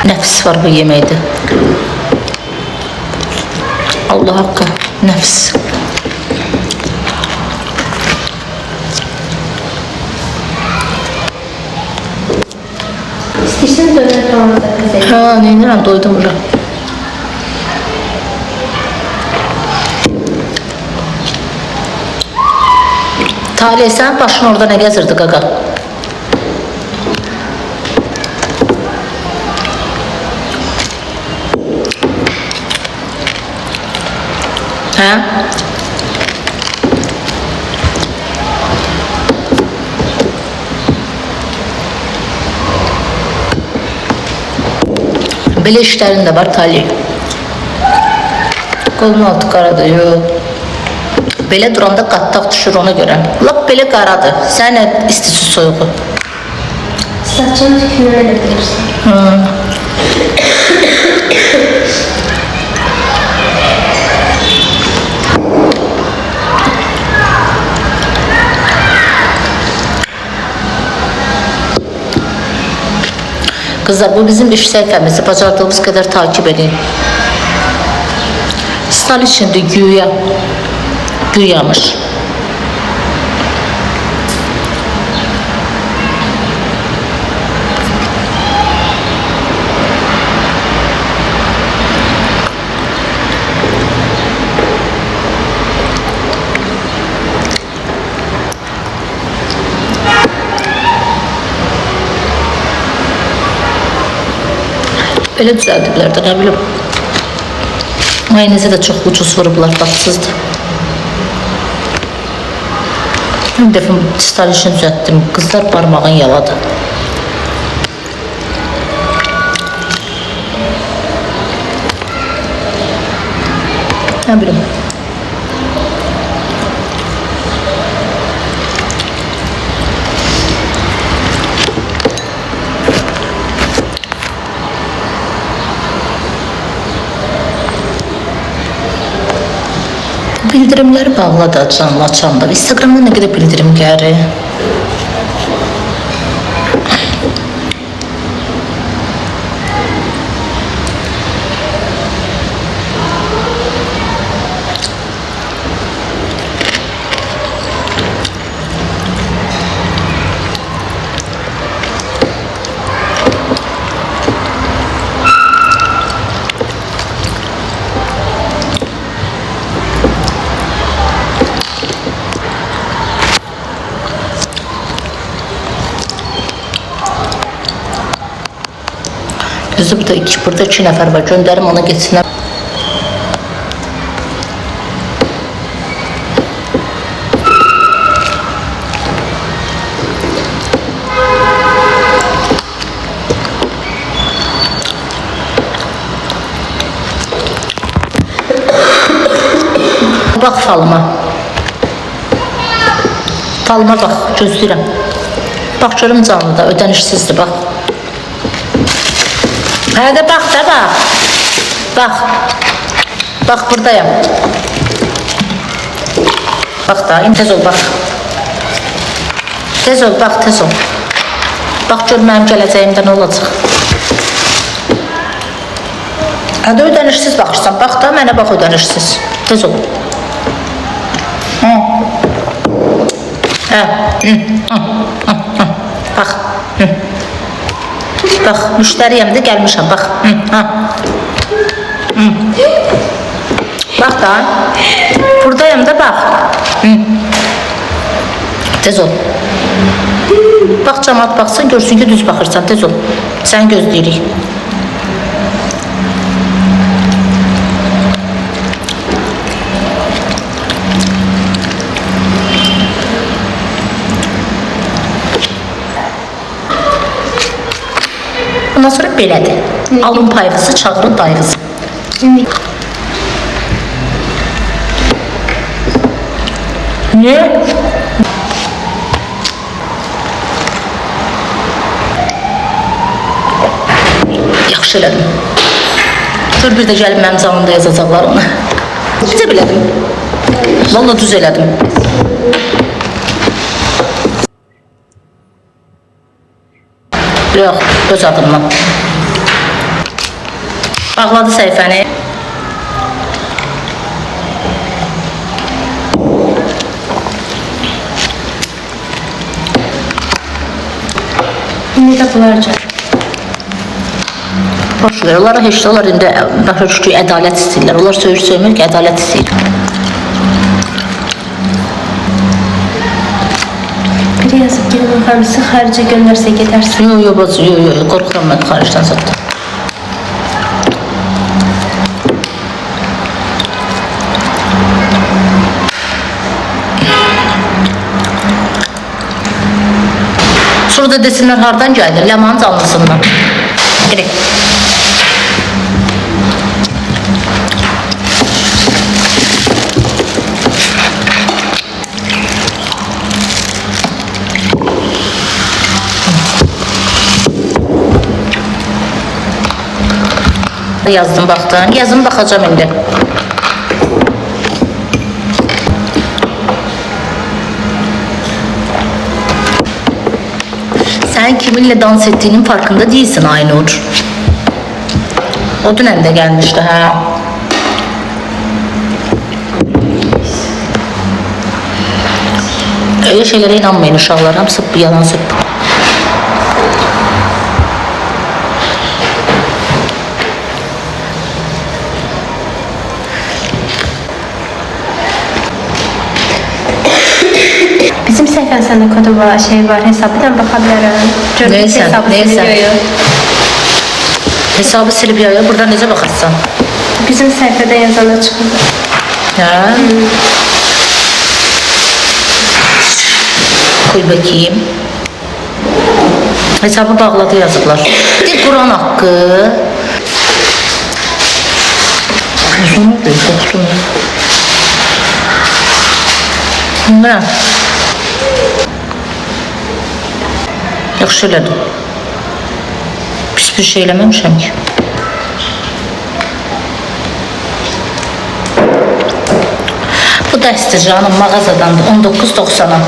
Nəfs var bu yeməkdə. Allah haqqı, nəfs. İstəyirsən dönər falan da kəsək. Hə, neynirəm, doydum ura. Talih, sən başın orada nə gəzirdi qaqa? Hə? Belə işlərin də var Talih. Qolun altı qaradır, yox. Belə duranda qattaq düşür ona görə. Lap belə qaradır. Sənə istisi soyuğu. Saçın tükünə də bilirsən. Kızlar, bu bizim iş səhifəmizi bacardığımız qədər takip edin. Stal içində güyamış. Belə düzəldiblər də, nə bilim. Mayonezi də çox ucuz vurublar, tatsızdır. Bir dəfə stal işini düzəltdim, qızlar parmağın yaladı. Nə bilim. Bildirimleri bağladı canlı açanda. Instagramda ne kadar bildirim gəlir. Düzü burada iki nəfər var. Göndərim ona geçsinlər. Bax falıma. Falıma bax, gözləyirəm. Bax görüm canlıda, ödənişsizdir bax. Hadi bak da bak. Bak. Bak buradayım. Bak da tez ol bak. Tez ol bak, tez ol. Bak gör mənim gələcəyimdə nə olacaq. Hadi ödənişsiz baxırsan. Bak da mənə bax ödənişsiz. Tez ol. Hı. Hə. Bak. Hı. Bak, müşteriyəm də gəlmişəm, bax. Bax da, buradayım da, bax. Tez ol. Bax, cəmat baxsın, görsün ki, düz baxırsan, tez ol. Sən gözləyirik. Ondan sonra belədir. Alın payınızı, çağırın dayınızı. Ne? Yaxşı elədim. Gör bir də gəlib mənim canımda yazacaqlar ona. Bizə bilədim. Vallahi düz elədim. Yox, öz adımdan. Bağladı səhifəni. İndi də bunlarca. Boş ver, onlara heç də onlar indi başa düşdü ki, ədalət istəyirlər. Onlar söymür ki, ədalət istəyir. Biri yazıb gelin hamısı xaricə göndərsə gedərsin. Yox, bacı, yox, qorxuram mən xaricdən satdım. Şurada desinlər hardan gəldi? Ləmanın canlısından. Gerek. Yazdım, baxdın. Yazım, baxacağım indi. Sen kiminle dans ettiğinin farkında değilsin Aynur. O dönemde gelmişti ha. Öyle şeylere inanmayın uşaqlar. Hamısı bir yalan söylüyor. Bizim səhifəsində kodu var, şey var, hesabından baxa bilərəm. Neyse, hesabı neyse. siliniyor. Hesabı silip yayıyor. Buradan necə baxarsan? Bizim səhifədə yazanda çıxırdı. Ha? Koy bakayım. Hesabı bağladı yazıklar. Bir Kur'an hakkı. Uzun oldu, çok uzun. Ne? Yaxşı elədim. Pis bir şey eləməmişəm ki. Bu dəstə canım mağazadandır 19.90'a.